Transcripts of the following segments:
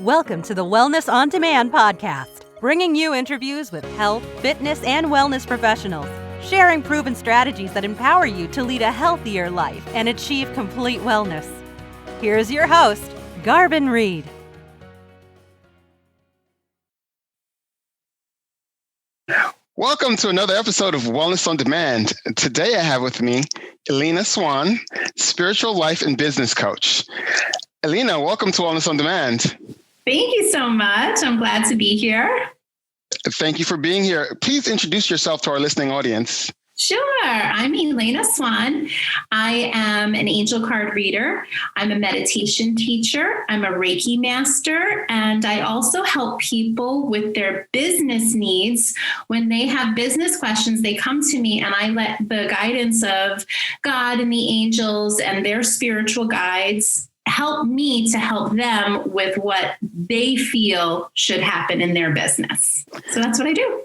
Welcome to the Wellness on Demand podcast, bringing you interviews with health, fitness, and wellness professionals, sharing proven strategies that empower you to lead a healthier life and achieve complete wellness. Here's your host, Garvin Reid. Welcome to another episode of Wellness on Demand. Today I have with me Elena Swan, spiritual life and business coach. Elena, welcome to Wellness on Demand. Thank you so much. I'm glad to be here. Thank you for being here. Please introduce yourself to our listening audience. Sure. I'm Elena Swan. I am an angel card reader. I'm a meditation teacher. I'm a Reiki Master. And I also help people with their business needs. When they have business questions, they come to me and I let the guidance of God and the angels and their spiritual guides help me to help them with what they feel should happen in their business. So that's what I do.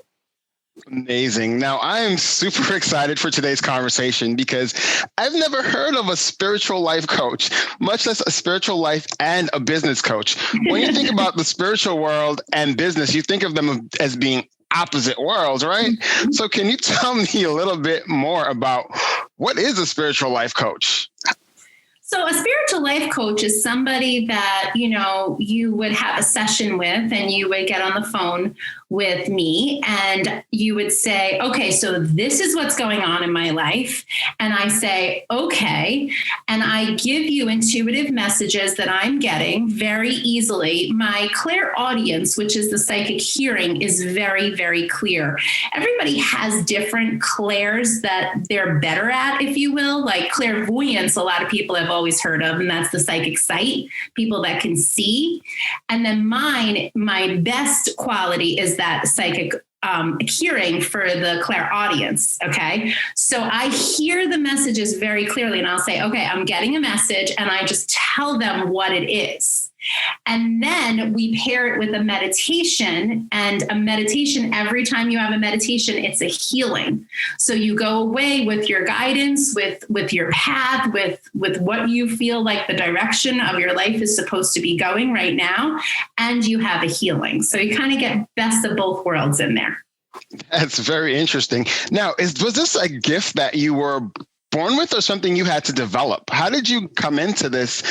Amazing. Now, I am super excited for today's conversation because I've never heard of a spiritual life coach, much less a spiritual life and a business coach. When you think about the spiritual world and business, you think of them as being opposite worlds, right? Mm-hmm. So can you tell me a little bit more about what is a spiritual life coach? So a spiritual life coach is somebody that, you would have a session with and you would get on the phone with me and you would say, okay, so this is what's going on in my life. And I say, okay. And I give you intuitive messages that I'm getting very easily. My clairaudience, which is the psychic hearing, is very, very clear. Everybody has different clairs that they're better at, if you will, like clairvoyance. A lot of people have always heard of, and that's the psychic sight, people that can see. And then mine, my best quality is that psychic hearing for the clairaudience. Okay. So I hear the messages very clearly and I'll say, okay, I'm getting a message, and I just tell them what it is. And then we pair it with a meditation, and a meditation, every time you have a meditation, it's a healing. So you go away with your guidance, with your path, with what you feel like the direction of your life is supposed to be going right now. And you have a healing. So you kind of get best of both worlds in there. That's very interesting. Now, was this a gift that you were born with or something you had to develop? How did you come into this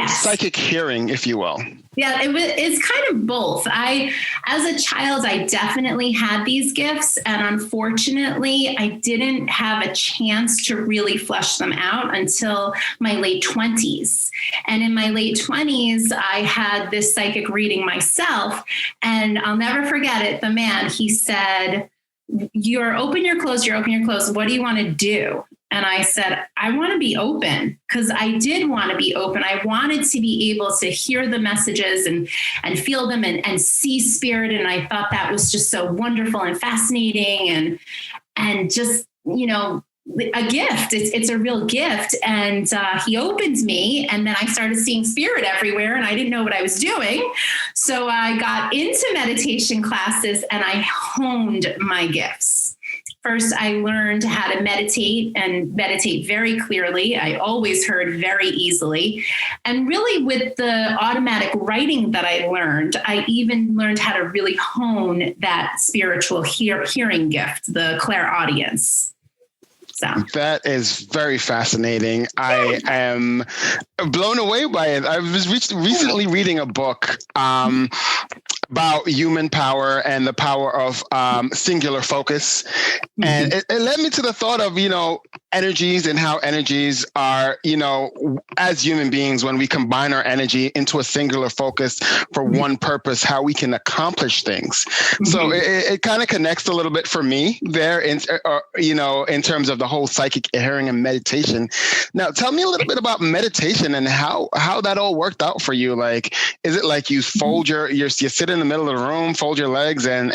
psychic hearing, if you will? Yeah, it's kind of both. As a child, I definitely had these gifts, and unfortunately, I didn't have a chance to really flesh them out until my late 20s. And in my late 20s, I had this psychic reading myself, and I'll never forget it. The man, he said, you're open, you're closed, you're open, you're closed. What do you want to do? And I said, I want to be open, because I did want to be open. I wanted to be able to hear the messages and feel them and see spirit. And I thought that was just so wonderful and fascinating and just, a gift. It's a real gift. And he opened me, and then I started seeing spirit everywhere, and I didn't know what I was doing. So I got into meditation classes and I honed my gifts. First, I learned how to meditate and meditate very clearly. I always heard very easily. And really, with the automatic writing that I learned, I even learned how to really hone that spiritual hearing gift, the clairaudience. So. That is very fascinating. I am blown away by it. I was recently reading a book about human power and the power of singular focus. Mm-hmm. And it led me to the thought of, energies and how energies are, as human beings, when we combine our energy into a singular focus for one purpose, how we can accomplish things. Mm-hmm. So it kind of connects a little bit for me there in terms of the whole psychic hearing and meditation. Now, tell me a little bit about meditation and how that all worked out for you. Like, is it like you fold you sit in the middle of the room, fold your legs and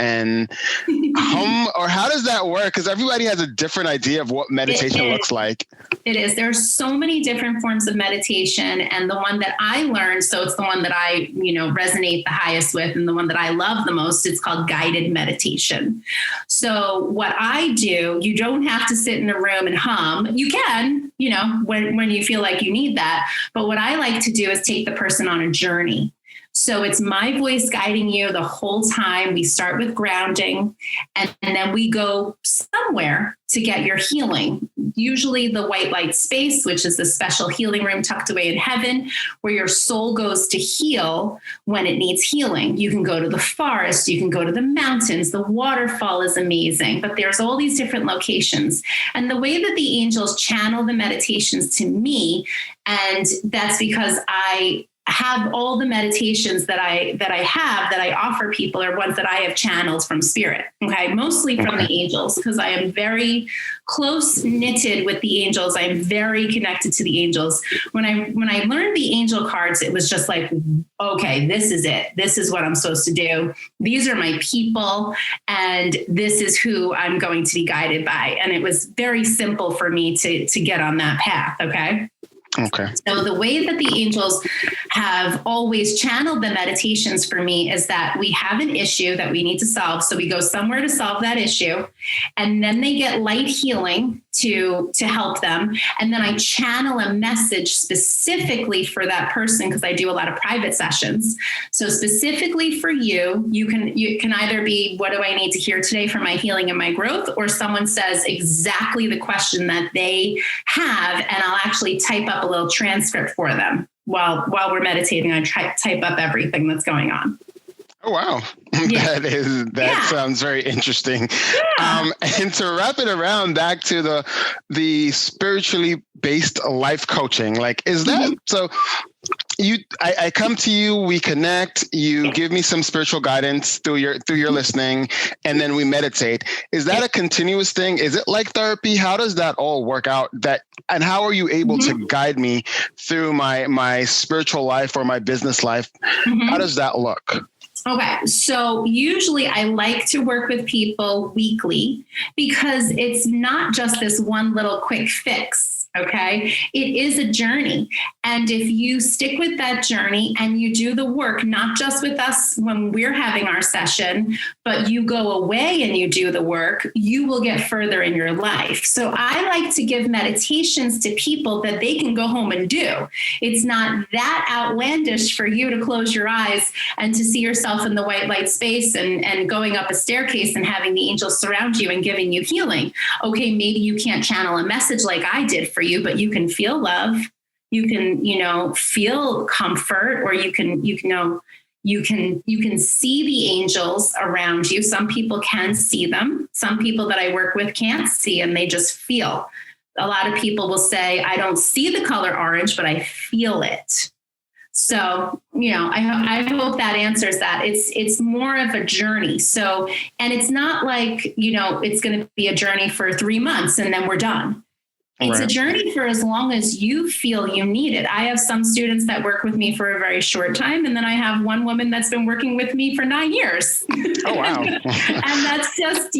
hum, or how does that work? Because everybody has a different idea of what meditation looks like. It is. There's so many different forms of meditation, and the one that I learned, so it's the one that I, resonate the highest with, and the one that I love the most, it's called guided meditation. So what I do, you don't have to sit in a room and hum. You can, when you feel like you need that. But what I like to do is take the person on a journey. So it's my voice guiding you the whole time. We start with grounding, and then we go somewhere to get your healing. Usually the white light space, which is the special healing room tucked away in heaven, where your soul goes to heal when it needs healing. You can go to the forest, you can go to the mountains, the waterfall is amazing, but there's all these different locations. And the way that the angels channel the meditations to me, and that's because I have all the meditations that I offer people are ones that I have channeled from spirit. Okay. Mostly from the angels, because I am very close knitted with the angels. I am very connected to the angels. When I learned the angel cards, it was just like, okay, this is it. This is what I'm supposed to do. These are my people, and this is who I'm going to be guided by. And it was very simple for me to get on that path. Okay. Okay. So the way that the angels have always channeled the meditations for me is that we have an issue that we need to solve. So we go somewhere to solve that issue, and then they get light healing to help them. And then I channel a message specifically for that person, because I do a lot of private sessions. So specifically for you, you can either be, what do I need to hear today for my healing and my growth? Or someone says exactly the question that they have, and I'll actually type up a little transcript for them while we're meditating. I type up everything that's going on. Oh, wow. Yeah. That sounds very interesting. Yeah. And to wrap it around back to the spiritually based life coaching, like, is that, so I come to you, we connect, you give me some spiritual guidance through your listening, and then we meditate. Is that a continuous thing? Is it like therapy? How does that all work out? And how are you able to guide me through my spiritual life or my business life? How does that look? Okay. So usually I like to work with people weekly, because it's not just this one little quick fix. Okay. It is a journey. And if you stick with that journey and you do the work, not just with us when we're having our session, but you go away and you do the work, you will get further in your life. So I like to give meditations to people that they can go home and do. It's not that outlandish for you to close your eyes and to see yourself in the white light space and going up a staircase and having the angels surround you and giving you healing. Okay, maybe you can't channel a message like I did for you, but you can feel love. You can, feel comfort, or you can see the angels around you. Some people can see them. Some people that I work with can't see, and they just feel. A lot of people will say, I don't see the color orange, but I feel it. So, I hope that answers that. It's more of a journey. So, and it's not like, it's going to be a journey for 3 months and then we're done. It's a journey for as long as you feel you need it. I have some students that work with me for a very short time. And then I have one woman that's been working with me for 9 years. Oh, wow. And that's just,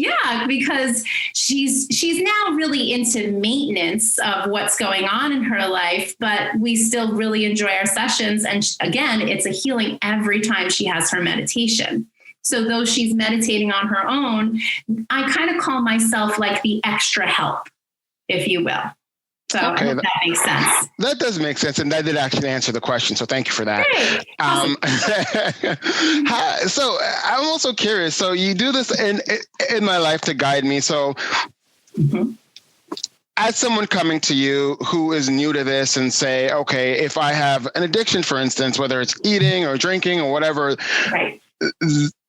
because she's now really into maintenance of what's going on in her life, but we still really enjoy our sessions. And again, it's a healing every time she has her meditation. So though she's meditating on her own, I kind of call myself like the extra help, if you will. So okay, I hope that makes sense. That does make sense. And that did actually answer the question. So thank you for that. Great. Awesome. So I'm also curious. So you do this in my life to guide me. So as someone coming to you who is new to this and say, okay, if I have an addiction, for instance, whether it's eating or drinking or whatever, right,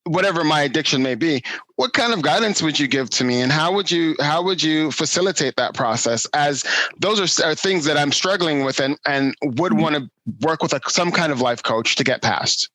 whatever my addiction may be, what kind of guidance would you give to me, and how would you facilitate that process, as those are things that I'm struggling with and would want to work with some kind of life coach to get past?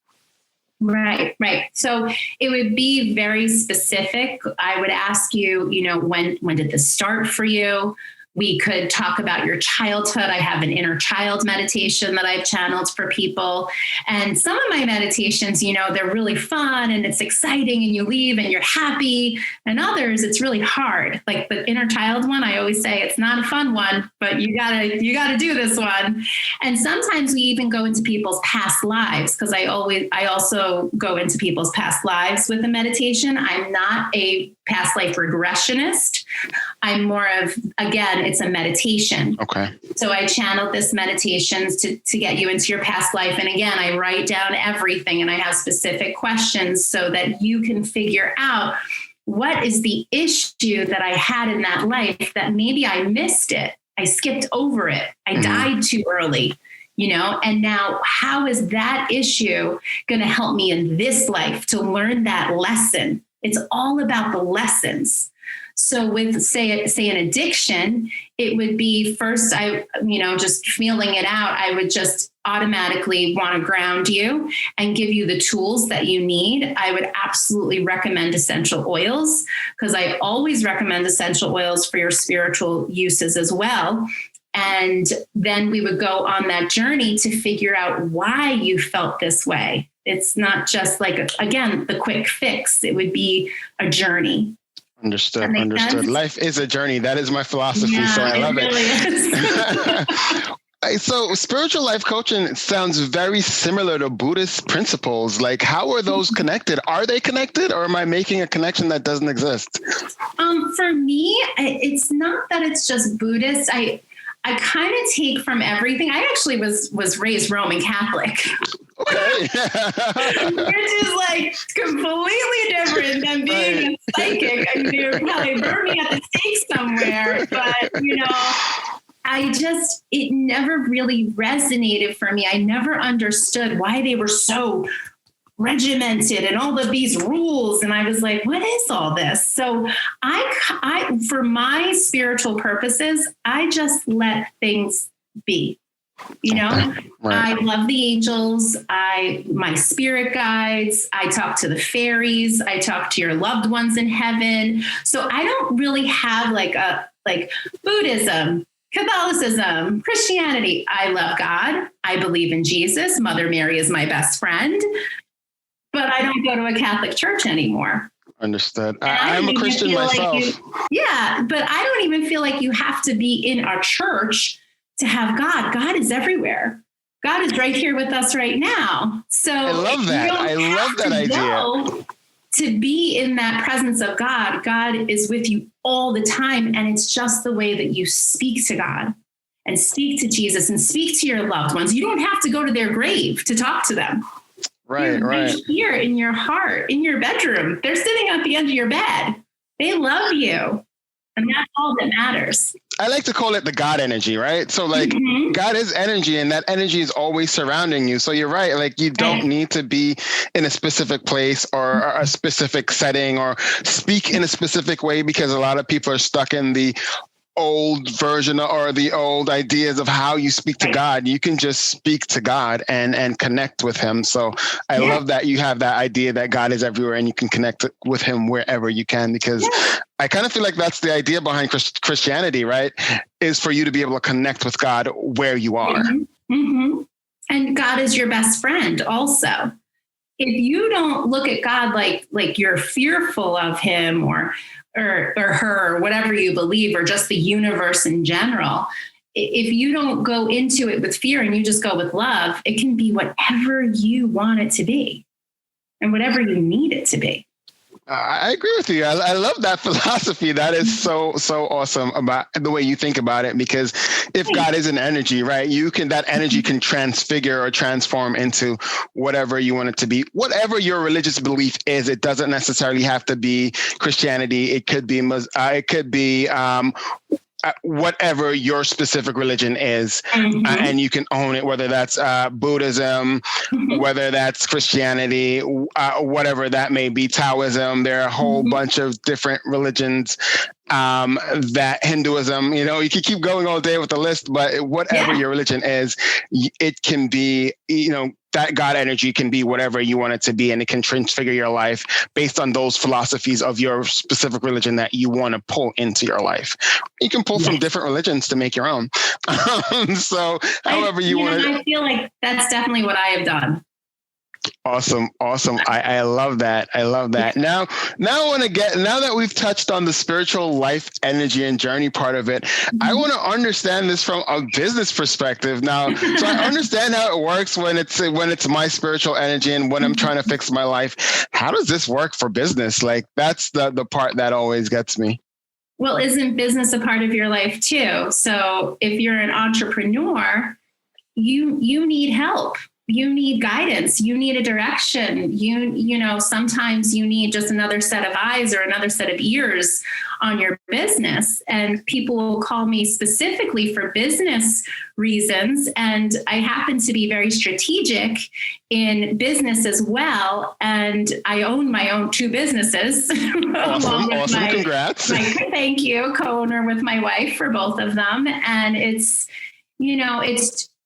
Right. So it would be very specific. I would ask you, when did this start for you? We could talk about your childhood. I have an inner child meditation that I've channeled for people. And some of my meditations, they're really fun and it's exciting and you leave and you're happy. And others, it's really hard. Like the inner child one, I always say it's not a fun one, but you gotta do this one. And sometimes we even go into people's past lives, because I also go into people's past lives with a meditation. I'm not a past life regressionist. I'm more of, again, it's a meditation. Okay. So I channeled this meditation to get you into your past life. And again, I write down everything and I have specific questions so that you can figure out what is the issue that I had in that life that maybe I missed it. I skipped over it. I died too early, and now how is that issue going to help me in this life to learn that lesson? It's all about the lessons. So with say an addiction, it would be first, just feeling it out. I would just automatically want to ground you and give you the tools that you need. I would absolutely recommend essential oils because I always recommend essential oils for your spiritual uses as well. And then we would go on that journey to figure out why you felt this way. It's not just again, the quick fix. It would be a journey. Understood. Sense? Life is a journey. That is my philosophy. So I love it. Really So spiritual life coaching sounds very similar to Buddhist principles. Like, how are those connected? Are they connected, or am I making a connection that doesn't exist? For me, it's not that it's just Buddhist. I kind of take from everything. I actually was raised Roman Catholic. Okay. Which is completely different than being a psychic. I mean, they would probably burn me at the stake somewhere, but it never really resonated for me. I never understood why they were so regimented and all of these rules. And I was like, what is all this? So I for my spiritual purposes, I just let things be. Right. I love the angels. My spirit guides. I talk to the fairies. I talk to your loved ones in heaven. So I don't really have Buddhism, Catholicism, Christianity. I love God. I believe in Jesus. Mother Mary is my best friend, but I don't go to a Catholic church anymore. Understood. I'm a Christian myself. But I don't even feel like you have to be in our church to have God. God is everywhere. God is right here with us right now. So I love that. I love that idea. To be in that presence of God, God is with you all the time. And it's just the way that you speak to God and speak to Jesus and speak to your loved ones. You don't have to go to their grave to talk to them. Right. Here in your heart, in your bedroom. They're sitting at the end of your bed. They love you. And that's all that matters. I like to call it the God energy, right? So God is energy, and that energy is always surrounding you. So you're right. You don't need to be in a specific place or a specific setting or speak in a specific way, because a lot of people are stuck in the old version or the old ideas of how you speak to God. You can just speak to God and connect with him. So I love that you have that idea that God is everywhere and you can connect with him wherever you can, because I kind of feel like that's the idea behind Christianity, right? Is for you to be able to connect with God where you are. And God is your best friend also. If you don't look at God like you're fearful of him or her, or whatever you believe, or just the universe in general, if you don't go into it with fear and you just go with love, it can be whatever you want it to be and whatever you need it to be. I agree with you. I love that philosophy. That is so awesome about the way you think about it, because if God is an energy, right, that energy can transfigure or transform into whatever you want it to be. Whatever your religious belief is, it doesn't necessarily have to be Christianity. It could be whatever your specific religion is, and you can own it, whether that's Buddhism, whether that's Christianity, whatever that may be, Taoism. There are a whole bunch of different religions, that Hinduism, you can keep going all day with the list, but whatever your religion is, it can be, that God energy can be whatever you want it to be, and it can transfigure your life based on those philosophies of your specific religion that you want to pull into your life. You can pull from different religions to make your own. So however you want to. I feel like that's definitely what I have done. Awesome. I love that. Now that we've touched on the spiritual life energy and journey part of it, I want to understand this from a business perspective now. So I understand how it works when it's my spiritual energy and when I'm trying to fix my life. How does this work for business? That's the part that always gets me. Well, isn't business a part of your life too? So if you're an entrepreneur, you need help. You need guidance. You need a direction. You know, sometimes you need just another set of eyes or another set of ears on your business. And people will call me specifically for business reasons. And I happen to be very strategic in business as well. And I own my own 2 businesses. Awesome. Congrats. Thank you. Co-owner with my wife for both of them. And it's, you know,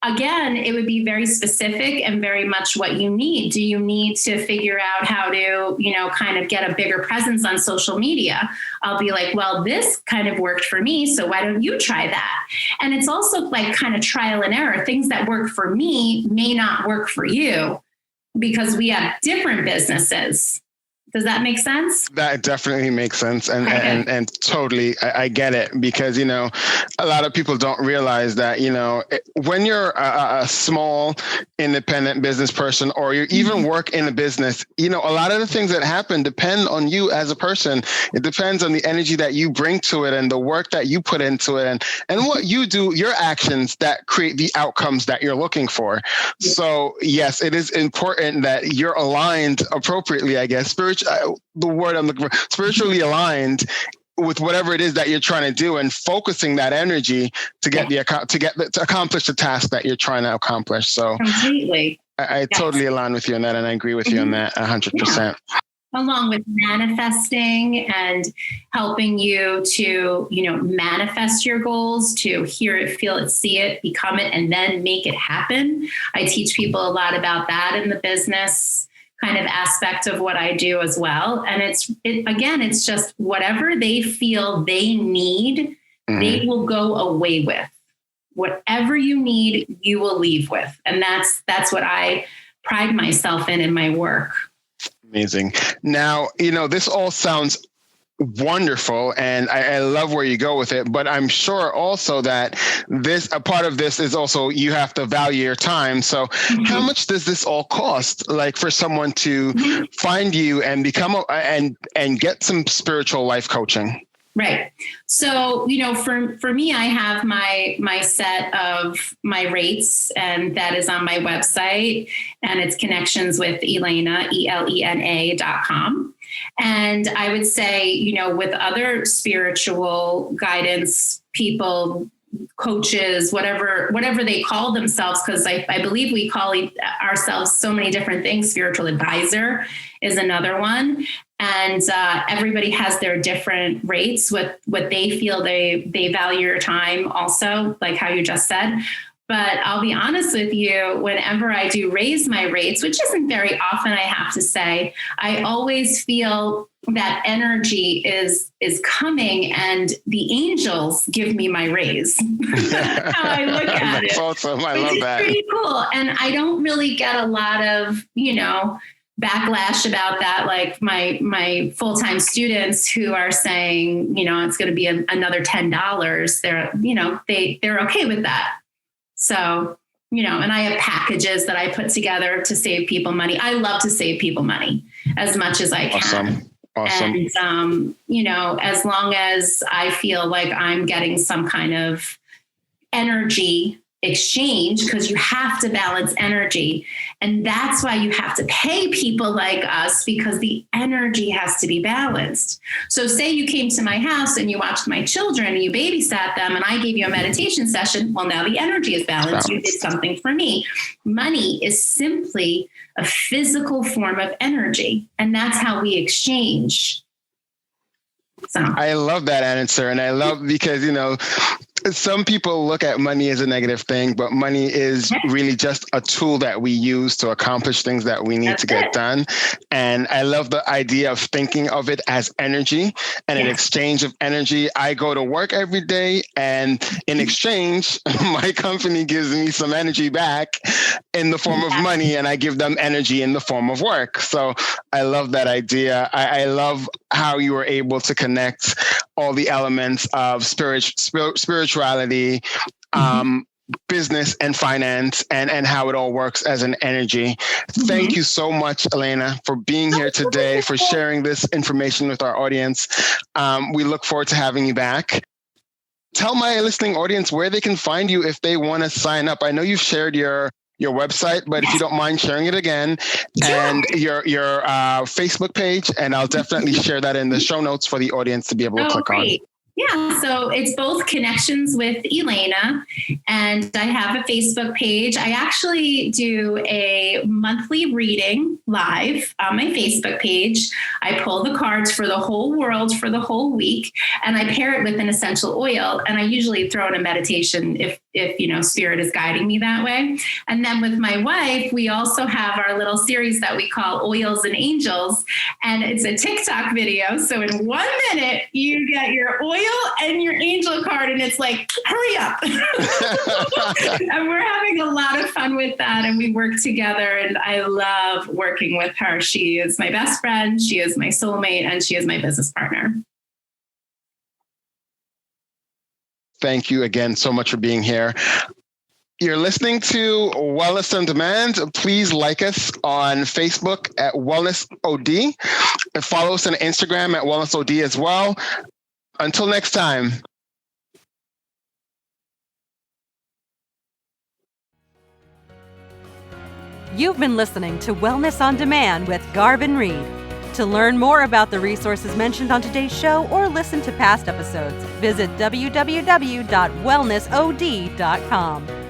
again, it would be very specific and very much what you need. Do you need to figure out how to, you know, kind of get a bigger presence on social media? I'll be like, well, this kind of worked for me, so why don't you try that? And it's also like kind of trial and error. Things that work for me may not work for you because we have different businesses. Does that make sense? That definitely makes sense. And totally, I get it, because, you know, a lot of people don't realize that, you know, when you're a small independent business person, or you even work in a business, you know, a lot of the things that happen depend on you as a person. It depends on the energy that you bring to it and the work that you put into it, and what you do, your actions that create the outcomes that you're looking for. So yes, it is important that you're aligned appropriately, I guess, the word I'm looking for, spiritually aligned with whatever it is that you're trying to do, and focusing that energy to accomplish the task that you're trying to accomplish. So completely, I totally align with you on that, and I agree with you on that 100%. Along with manifesting and helping you to, you know, manifest your goals, to hear it, feel it, see it, become it, and then make it happen. I teach people a lot about that in the business kind of aspect of what I do as well. And it's just whatever they feel they need, they will go away with. Whatever you need, you will leave with. And that's what I pride myself in my work. Amazing. Now, you know, this all sounds wonderful, and I love where you go with it, but I'm sure also that a part of this is also you have to value your time. So how much does this all cost, like, for someone to find you and become and get some spiritual life coaching? Right. So, you know, for me, I have my set of my rates, and that is on my website, and it's connections with Elena, ELENA.com. And I would say, you know, with other spiritual guidance people, coaches, whatever they call themselves, because I believe we call ourselves so many different things. Spiritual advisor is another one. And everybody has their different rates with what they feel they value your time also, like how you just said. But I'll be honest with you, whenever I do raise my rates, which isn't very often, I have to say, I always feel that energy is coming, and the angels give me my raise. How I look at That's it. awesome. I love that. It's pretty cool. And I don't really get a lot of, you know, backlash about that. Like my full-time students who are saying, you know, it's going to be another $10. They're okay with that. So, you know, and I have packages that I put together to save people money. I love to save people money as much as I can. Awesome. And, you know, as long as I feel like I'm getting some kind of energy exchange, because you have to balance energy. And that's why you have to pay people like us, because the energy has to be balanced. So say you came to my house and you watched my children and you babysat them, and I gave you a meditation session. Well, now the energy is balanced. You did something for me. Money is simply a physical form of energy, and that's how we exchange. So I love that answer. And I love, because, you know, some people look at money as a negative thing, but money is really just a tool that we use to accomplish things that we need to get done. And I love the idea of thinking of it as energy and an exchange of energy. I go to work every day, and in exchange, my company gives me some energy back in the form of money, and I give them energy in the form of work. So I love that idea. I love how you were able to connect all the elements of spirituality, business and finance and how it all works as an energy. Thank you so much, Elena, for being here today, for sharing this information with our audience. We look forward to having you back. Tell my listening audience where they can find you if they want to sign up. I know you've shared your website, but if you don't mind sharing it again, and your Facebook page, and I'll definitely share that in the show notes for the audience to be able to click on. Yeah, so it's both Connections with Elena, and I have a Facebook page. I actually do a monthly reading live on my Facebook page. I pull the cards for the whole world for the whole week, and I pair it with an essential oil. And I usually throw in a meditation if spirit is guiding me that way. And then with my wife, we also have our little series that we call Oils and Angels, and it's a TikTok video. So in 1 minute, you get your oil and your angel card, and it's like, hurry up. And we're having a lot of fun with that, and we work together, and I love working with her. She is my best friend, she is my soulmate, and she is my business partner. Thank you again so much for being here. You're listening to Wellness on Demand. Please like us on Facebook at Wellness OD, and follow us on Instagram at Wellness OD as well. Until next time. You've been listening to Wellness on Demand with Garvin Reid. To learn more about the resources mentioned on today's show or listen to past episodes, visit www.wellnessod.com.